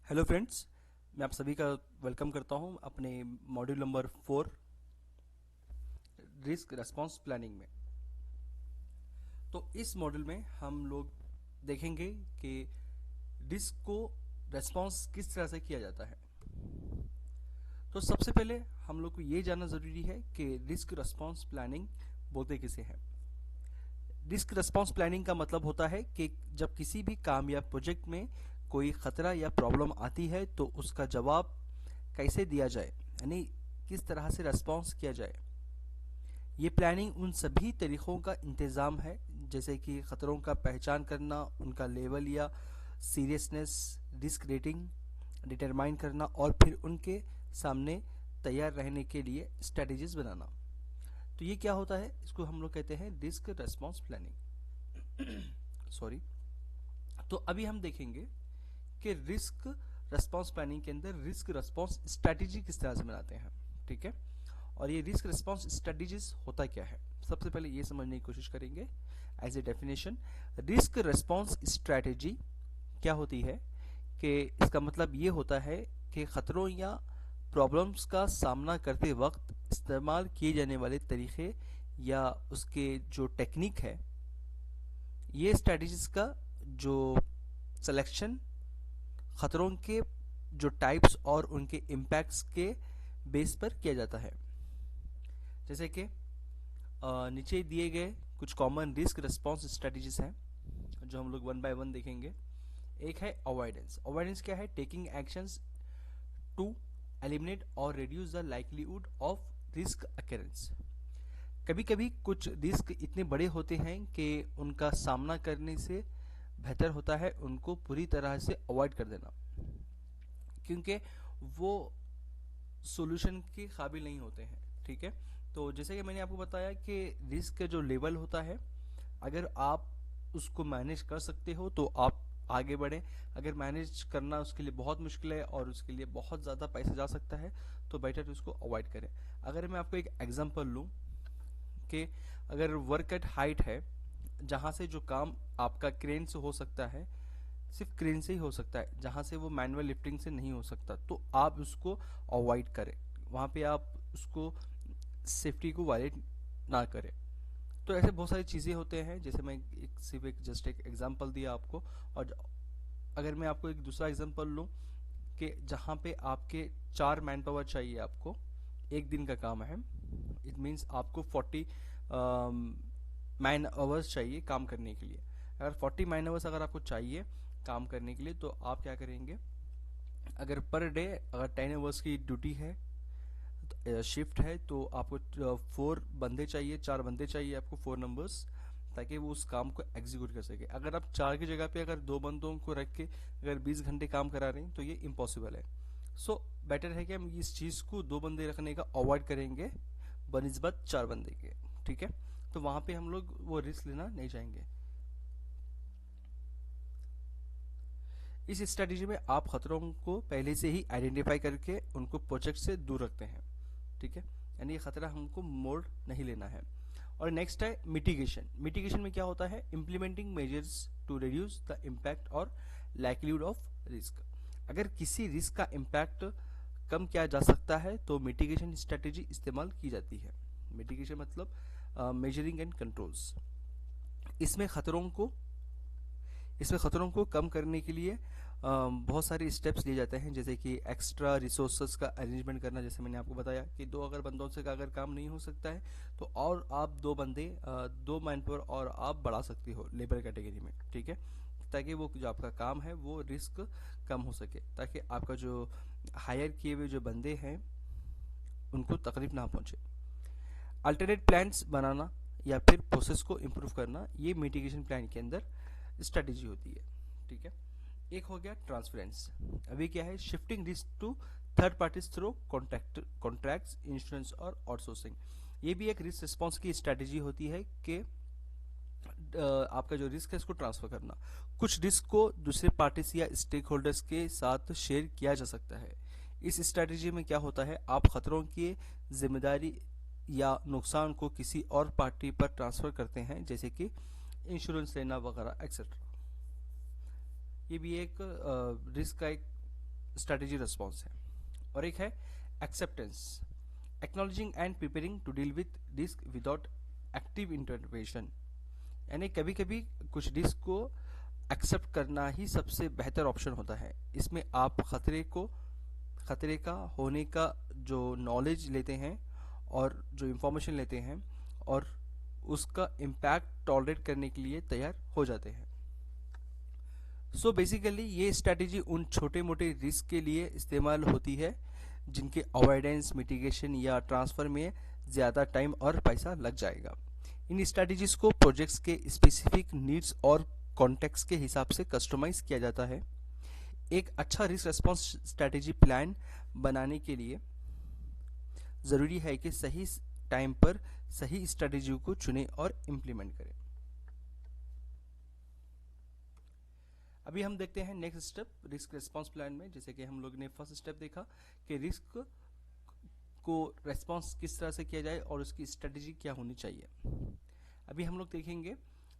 Hello friends, मैं आप सभी का वेलकम करता हूं अपने module number 4 risk response planning में। तो इस मॉड्यूल में हम लोग देखेंगे कि रिस्क को रेस्पॉन्स किस तरह से किया जाता है। तो सबसे पहले हम लोग को ये जानना ज़रूरी है कि रिस्क रेस्पॉन्स प्लानिंग बोलते किसे हैं। रिस्क रेस्पॉन्स प्लानिंग का मतलब होता है कि जब किसी भी काम या प्रोजेक्ट में कोई खतरा या प्रॉब्लम आती है तो उसका जवाब कैसे दिया जाए, यानी किस तरह से रेस्पॉन्स किया जाए। ये प्लानिंग उन सभी तरीक़ों का इंतज़ाम है जैसे कि ख़तरों का पहचान करना, उनका लेवल या सीरियसनेस, रिस्क रेटिंग डिटरमाइन करना और फिर उनके सामने तैयार रहने के लिए स्ट्रेटजीज बनाना। तो ये क्या होता है, इसको हम लोग कहते हैं रिस्क रेस्पॉन्स प्लानिंग। सॉरी। तो अभी हम देखेंगे कि रिस्क रेस्पॉन्स प्लानिंग के अंदर रिस्क रेस्पॉन्स स्ट्रेटजी किस तरह से बनाते हैं। ठीक है, और ये रिस्क रेस्पॉन्स स्ट्रेटजीज होता क्या है, सबसे पहले ये समझने की कोशिश करेंगे। As a definition, risk response strategy क्या होती है कि इसका मतलब ये होता है कि खतरों या प्रॉब्लम्स का सामना करते वक्त इस्तेमाल किए जाने वाले तरीके या उसके जो टेक्निक है, ये स्ट्रेटजीज का जो सिलेक्शन खतरों के जो टाइप्स और उनके इम्पैक्ट्स के बेस पर किया जाता है। जैसे कि नीचे दिए गए कुछ कॉमन रिस्क रिस्पॉन्स स्ट्रेटजीज हैं जो हम लोग वन बाय वन देखेंगे। एक है अवॉइडेंस। अवॉइडेंस क्या है? टेकिंग एक्शंस टू एलिमिनेट और reduce the likelihood of risk occurrence. कभी कभी कुछ रिस्क इतने बड़े होते हैं कि उनका सामना करने से बेहतर होता है उनको पूरी तरह से अवॉइड कर देना, क्योंकि वो सॉल्यूशन के काबिल नहीं होते हैं। ठीक है, तो जैसे कि मैंने आपको बताया कि रिस्क का जो लेवल होता है, अगर आप उसको मैनेज कर सकते हो तो आप आगे बढ़ें। अगर मैनेज करना उसके लिए बहुत मुश्किल है और उसके लिए बहुत ज़्यादा पैसा जा सकता है तो बेटर उसको अवॉइड करें। अगर मैं आपको एक एग्जांपल लूँ कि अगर वर्क एट हाइट है, जहाँ से जो काम आपका क्रेन से हो सकता है, सिर्फ क्रेन से ही हो सकता है, जहाँ से वो मैनुअल लिफ्टिंग से नहीं हो सकता, तो आप उसको अवॉइड करें। वहाँ पे आप उसको सेफ्टी को वायलेट ना करें। तो ऐसे बहुत सारी चीज़ें होते हैं, जैसे मैं सिर्फ एक जस्ट एक एग्जांपल दिया आपको। और अगर मैं आपको एक दूसरा एग्जांपल लूँ कि जहाँ पे आपके 4 मैन पावर चाहिए, आपको एक दिन का काम है, इट मीन्स आपको 40 मैन आवर्स चाहिए काम करने के लिए। अगर 40 मैन आवर्स अगर आपको चाहिए काम करने के लिए, तो आप क्या करेंगे? अगर पर डे अगर 10 आवर्स की ड्यूटी है, शिफ्ट है, तो आपको 4 बंदे चाहिए, 4 बंदे चाहिए आपको, 4 नंबर्स, ताकि वो उस काम को एग्जीक्यूट कर सके। अगर आप 4 की जगह पे अगर 2 बंदों को रख के अगर 20 घंटे काम करा रहे हैं तो ये इम्पॉसिबल है। सो बेटर है कि हम इस चीज़ को 2 बंदे रखने का अवॉइड करेंगे बनिस्बत 4 बंदे के। ठीक है, तो वहाँ पे हम लोग वो रिस्क लेना नहीं चाहेंगे। इस स्ट्रेटेजी में आप खतरों को पहले से ही आइडेंटिफाई करके उनको प्रोजेक्ट से दूर रखते हैं। ठीक है, यानी ये खतरा हमको मोड़ नहीं लेना है। और नेक्स्ट है मिटिगेशन। मिटिगेशन में क्या होता है? Implementing measures to reduce the impact और लाइक्लीहुड ऑफ रिस्क। अगर किसी रिस्क का इम्पैक्ट कम किया जा सकता है तो मिटिगेशन स्ट्रेटेजी इस्तेमाल की जाती है। मिटिगेशन मतलब मेजरिंग एंड कंट्रोल्स। इसमें खतरों को इसमें खतरों को कम करने के लिए बहुत सारे स्टेप्स लिए जाते हैं, जैसे कि एक्स्ट्रा रिसोर्सेज का अरेंजमेंट करना। जैसे मैंने आपको बताया कि 2 अगर बंदों से का अगर काम नहीं हो सकता है तो और आप 2 बंदे 2 मैन पावर और आप बढ़ा सकती हो लेबर कैटेगरी में। ठीक है, ताकि वो जो आपका काम है वो रिस्क कम हो सके, ताकि आपका जो हायर किए हुए जो बंदे हैं उनको तकलीफ ना पहुँचे। अल्टरनेट प्लान्स बनाना या फिर प्रोसेस को इम्प्रूव करना, ये मिटिगेशन प्लान के अंदर स्ट्रेटेजी होती है। ठीक है, एक हो गया ट्रांसफरेंस। अभी क्या है? Shifting risk to third parties through contracts, insurance और आउटसोर्सिंग। ये भी एक रिस्क रिस्पॉन्स की स्ट्रेटेजी होती है कि आपका जो रिस्क है इसको ट्रांसफर करना। कुछ रिस्क को दूसरे पार्टीज या स्टेक होल्डर्स के साथ शेयर किया जा सकता है। इस स्ट्रेटेजी में क्या होता है? आप खतरों की जिम्मेदारी या नुकसान को किसी और पार्टी पर ट्रांसफर करते हैं, जैसे कि इंश्योरेंस लेना वगैरह एक्सेट्रा। ये भी एक रिस्क का एक स्ट्रेटेजी रिस्पॉन्स है, और एक है acceptance, acknowledging and preparing to deal with risk without active intervention. यानी कभी कभी कुछ रिस्क को एक्सेप्ट करना ही सबसे बेहतर ऑप्शन होता है। इसमें आप खतरे का होने का जो नॉलेज लेते हैं और जो इंफॉर्मेशन लेते हैं और उसका इम्पैक्ट टॉलरेट करने के लिए तैयार हो जाते हैं। सो बेसिकली ये स्ट्रैटेजी उन छोटे मोटे रिस्क के लिए इस्तेमाल होती है जिनके अवॉइडेंस, मिटिगेशन या ट्रांसफ़र में ज़्यादा टाइम और पैसा लग जाएगा। इन स्ट्रैटेजीज को प्रोजेक्ट्स के स्पेसिफिक नीड्स और कॉन्टेक्स्ट के हिसाब से कस्टमाइज किया जाता है। एक अच्छा रिस्क रेस्पॉन्स स्ट्रैटेजी प्लान बनाने के लिए ज़रूरी है कि सही टाइम पर सही स्ट्रैटेजी को चुनें और इम्प्लीमेंट करें। अभी हम देखते हैं next step risk response plan में। जैसे कि हम लोग ने फर्स्ट स्टेप देखा कि रिस्क को रेस्पॉन्स किस तरह से किया जाए और उसकी स्ट्रेटेजी क्या होनी चाहिए। अभी हम लोग देखेंगे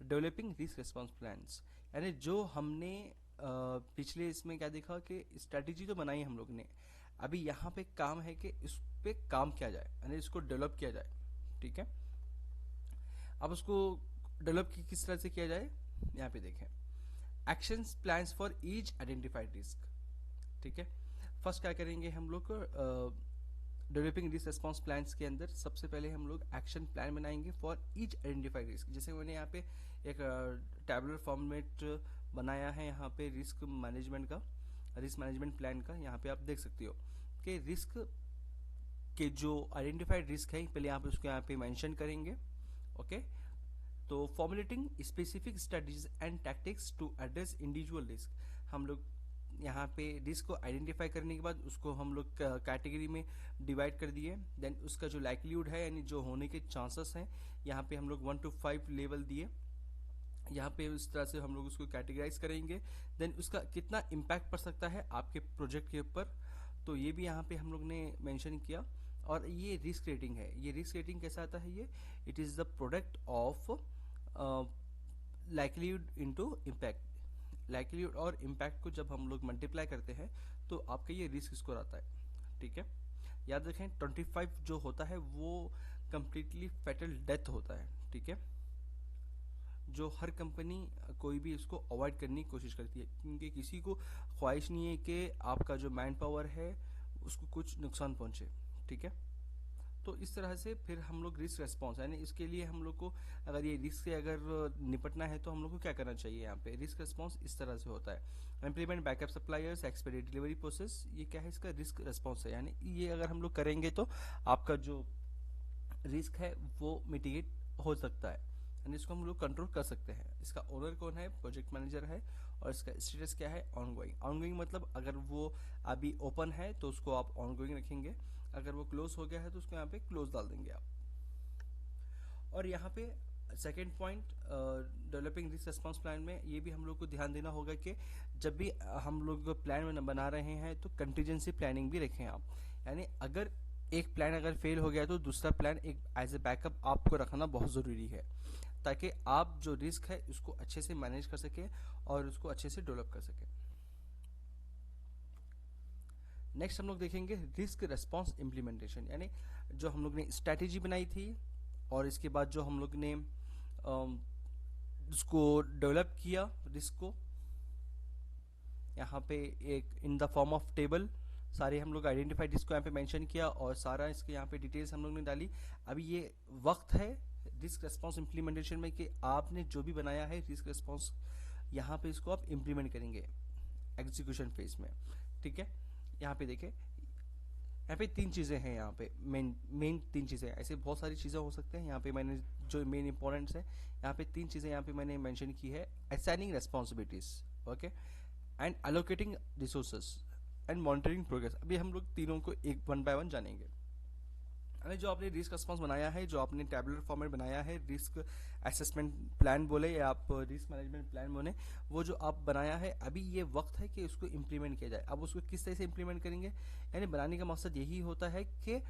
डेवलपिंग रिस्क रेस्पॉन्स प्लान्स, यानी जो हमने पिछले इसमें क्या देखा कि स्ट्रेटेजी तो बनाई हम लोग ने, अभी यहाँ पे काम है कि इस पे काम किया जाए, यानी इसको डेवलप किया जाए। ठीक है, अब उसको डेवलप किस तरह से किया जाए यहाँ पे देखें। Actions plans for each identified risk. ठीक है, फर्स्ट क्या करेंगे हम लोग डेवलपिंग रिस्क रेस्पॉन्स प्लान्स के अंदर सबसे पहले हम लोग एक्शन प्लान बनाएंगे फॉर ईच आइडेंटिफाइड रिस्क। जैसे मैंने यहाँ पे एक टैबुलर फॉर्मेट बनाया है यहाँ पे रिस्क मैनेजमेंट प्लान का। यहाँ पे आप देख सकते हो कि रिस्क के जो आइडेंटिफाइड रिस्क है पहले आप उसको यहाँ पे मेंशन करेंगे। ओके, तो formulating specific strategies and tactics to address individual risk. हम लोग यहाँ पे रिस्क को आइडेंटिफाई करने के बाद उसको हम लोग कैटेगरी में डिवाइड कर दिए। देन उसका जो लाइक्लीहुड है यानी जो होने के चांसेस हैं यहाँ पे हम लोग 1 to 5 लेवल दिए। यहाँ पे उस तरह से हम लोग उसको कैटेगराइज करेंगे। देन उसका कितना इम्पैक्ट पड़ सकता है आपके प्रोजेक्ट के ऊपर, तो ये भी यहाँ पे हम लोग ने मेंशन किया। और ये रिस्क रेटिंग है। ये रिस्क रेटिंग कैसा आता है, ये it is the product of likelihood into impact. Likelihood और इम्पैक्ट को जब हम लोग मल्टीप्लाई करते हैं तो आपका ये रिस्क स्कोर आता है। ठीक है, याद रखें 25 जो होता है वो कंप्लीटली फैटल डेथ होता है। ठीक है, जो हर कंपनी कोई भी इसको अवॉइड करने की कोशिश करती है, क्योंकि किसी को ख्वाहिश नहीं है कि आपका जो मैन पावर है उसको कुछ नुकसान पहुंचे। ठीक है, तो इस तरह से फिर हम लोग रिस्क रेस्पॉन्स यानी इसके लिए हम लोग को अगर ये रिस्क से अगर निपटना है तो हम लोग को क्या करना चाहिए। यहाँ पे रिस्क रेस्पॉन्स इस तरह से होता है। Implement backup suppliers, expedite delivery process, ये क्या है, इसका रिस्क रेस्पॉन्स है। यानी ये अगर हम लोग करेंगे तो आपका जो रिस्क है वो मिटिगेट हो सकता है, यानी इसको हम लोग कंट्रोल कर सकते हैं। इसका ओनर कौन है, प्रोजेक्ट मैनेजर है, और इसका स्टेटस क्या है, ऑनगोइंग। ऑनगोइंग मतलब अगर वो अभी ओपन है तो उसको आप ऑनगोइंग रखेंगे, अगर वो क्लोज हो गया है तो उसको यहाँ पे क्लोज डाल देंगे आप। और यहाँ पे second point developing risk response plan में ये भी हम लोग को ध्यान देना होगा कि जब भी हम लोग प्लान बना रहे हैं तो कंटीजेंसी प्लानिंग भी रखें आप। यानी अगर एक प्लान अगर फेल हो गया तो दूसरा प्लान एक एज ए बैकअप आपको रखना बहुत ज़रूरी है, ताकि आप जो रिस्क है उसको अच्छे से मैनेज कर सके और उसको अच्छे से डेवलप कर सके। नेक्स्ट हम लोग देखेंगे रिस्क रेस्पॉन्स इम्प्लीमेंटेशन, यानी जो हम लोग ने स्ट्रैटेजी बनाई थी और इसके बाद जो हम लोग ने उसको डेवलप किया रिस्क को, यहाँ पे एक in the form of table सारे हम लोग आइडेंटिफाइड रिस्क को यहाँ पे मेंशन किया और सारा इसके यहाँ पे डिटेल्स हम लोग ने डाली। अभी ये वक्त है रिस्क रेस्पॉन्स इम्प्लीमेंटेशन में कि आपने जो भी बनाया है रिस्क रेस्पॉन्स यहाँ पे इसको आप इम्प्लीमेंट करेंगे एग्जीक्यूशन फेज में। ठीक है, यहाँ पे देखें, यहाँ पे 3 चीज़ें हैं। यहाँ पे मेन 3 चीज़ें, ऐसे बहुत सारी चीज़ें हो सकते हैं। यहाँ पे मैंने जो मेन इंपॉर्टेंट्स है यहाँ पे 3 चीज़ें यहाँ पे मैंने मेंशन की है। Assigning responsibilities, okay, and allocating resources and monitoring progress. अभी हम लोग तीनों को एक 1 by 1 जानेंगे। यानी जो आपने रिस्क रेस्पॉन्स बनाया है, जो आपने टैबुलर फॉर्मेट बनाया है, रिस्क असेसमेंट प्लान बोले या आप रिस्क मैनेजमेंट प्लान बोले, वो जो आप बनाया है अभी ये वक्त है कि उसको इम्प्लीमेंट किया जाए। अब उसको किस तरह से इम्प्लीमेंट करेंगे, यानी बनाने का मकसद यही होता है कि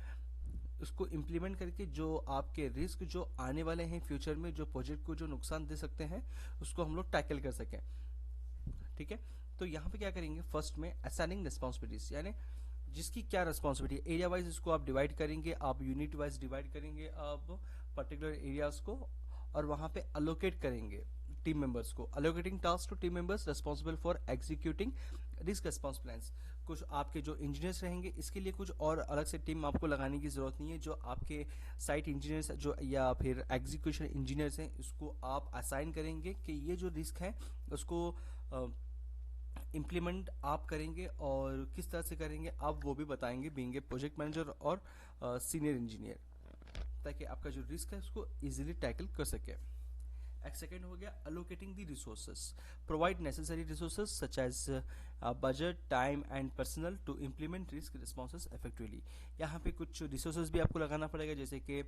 उसको इम्प्लीमेंट करके जो आपके रिस्क जो आने वाले हैं फ्यूचर में, जो प्रोजेक्ट को जो नुकसान दे सकते हैं उसको हम लोग टैकल कर सकें। ठीक है, तो यहाँ पे क्या करेंगे, फर्स्ट में असाइनिंग रिस्पॉन्सिबिलिटीज, यानी जिसकी क्या रिस्पॉन्सिबिलिटी है, एरिया वाइज इसको आप डिवाइड करेंगे, आप यूनिट वाइज डिवाइड करेंगे आप पर्टिकुलर एरियाज को, और वहाँ पे अलोकेट करेंगे टीम मेंबर्स को। Allocating task to team members responsible for executing risk response plans. कुछ आपके जो इंजीनियर्स रहेंगे, इसके लिए कुछ और अलग से टीम आपको लगाने की ज़रूरत नहीं है। जो आपके साइट इंजीनियर्स जो या फिर एग्जीक्यूशन इंजीनियर्स हैं, इसको आप असाइन करेंगे कि ये जो रिस्क है उसको इम्प्लीमेंट आप करेंगे, और किस तरह से करेंगे आप वो भी बताएंगे, बीइंग ए प्रोजेक्ट मैनेजर और सीनियर इंजीनियर, ताकि आपका जो रिस्क है उसको इजीली टैकल कर सके। एक सेकेंड हो गया allocating the resources, provide necessary resources such as budget, time and personnel to implement risk responses effectively. यहाँ पे कुछ रिसोर्सेस भी आपको लगाना पड़ेगा, जैसे कि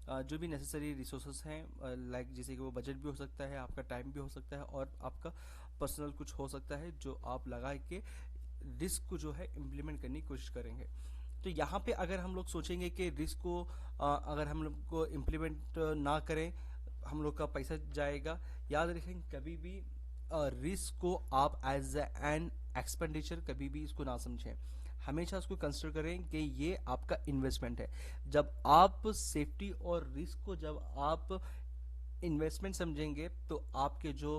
जो भी नेसेसरी रिसोर्सेस हैं, लाइक जैसे कि वो बजट भी हो सकता है, आपका टाइम भी हो सकता है, और आपका पर्सनल कुछ हो सकता है, जो आप लगा के रिस्क को जो है इम्प्लीमेंट करने की कोशिश करेंगे। तो यहाँ पे अगर हम लोग सोचेंगे कि रिस्क को अगर हम लोग को इम्प्लीमेंट ना करें, हम लोग का पैसा जाएगा, याद रखें कभी भी रिस्क को आप एज एन एक्सपेंडिचर कभी भी इसको ना समझें, हमेशा उसको कंसिडर करें कि ये आपका इन्वेस्टमेंट है। जब आप सेफ्टी और रिस्क को जब आप इन्वेस्टमेंट समझेंगे, तो आपके जो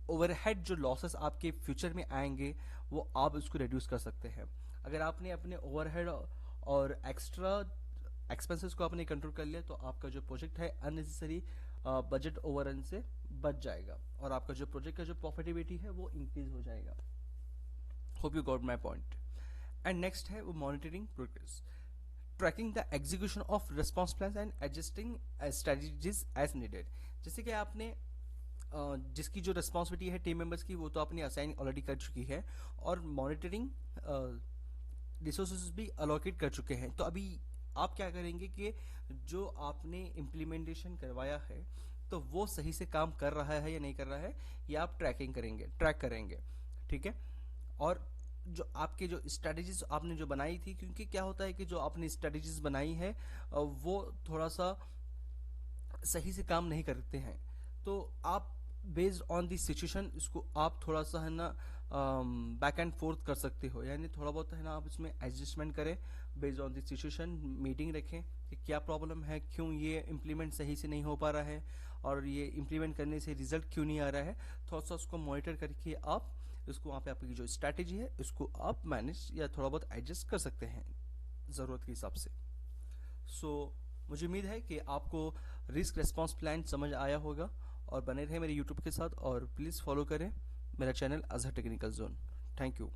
ओवरहेड जो लॉसेस आपके फ्यूचर में आएंगे, वो आप उसको रिड्यूस कर सकते हैं। अगर आपने अपने ओवरहेड और एक्स्ट्रा एक्सपेंसेस को आपने कंट्रोल कर लिया, तो आपका जो प्रोजेक्ट है अननेसेसरी बजट ओवररन से बच जाएगा, और आपका जो प्रोजेक्ट का जो प्रॉफिटेबिलिटी है वो इंक्रीज हो जाएगा। Hope you got my point. And next है वो monitoring progress, tracking the execution of response plan and adjusting strategies as needed. जैसे कि आपने जिसकी जो रिस्पॉन्सिबिलिटी है टीम मेंबर्स की, वो तो आपने असाइन ऑलरेडी कर चुकी है, और मॉनिटरिंग रिसोर्सेज भी अलोकेट कर चुके हैं। तो अभी आप क्या करेंगे कि जो आपने इम्प्लीमेंटेशन करवाया है, तो वो सही से काम कर रहा है या नहीं कर रहा है, ये आप ट्रैक करेंगे, ठीक है। और जो आपके जो स्ट्रेटजीज आपने जो बनाई थी, क्योंकि क्या होता है कि जो आपने स्ट्रेटजीज बनाई है वो थोड़ा सा सही से काम नहीं करते हैं, तो आप बेस्ड ऑन दी सिचुएशन इसको आप थोड़ा सा है ना बैक एंड फोर्थ कर सकते हो, यानी थोड़ा बहुत है ना आप इसमें एडजस्टमेंट करें based on the situation. Meeting रखें कि क्या प्रॉब्लम है, क्यों ये इम्प्लीमेंट सही से नहीं हो पा रहा है, और ये इम्प्लीमेंट करने से रिजल्ट क्यों नहीं आ रहा है। थोड़ा सा उसको मॉनिटर करके आप इसको वहाँ पे आपकी जो स्ट्रैटेजी है इसको आप मैनेज या थोड़ा बहुत एडजस्ट कर सकते हैं ज़रूरत के हिसाब से। सो मुझे उम्मीद है कि आपको रिस्क रिस्पॉन्स प्लान समझ आया होगा, और बने रहे मेरे यूट्यूब के साथ, और प्लीज़ फॉलो करें मेरा channel Azhar technical zone. Thank you,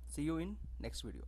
see you in next video.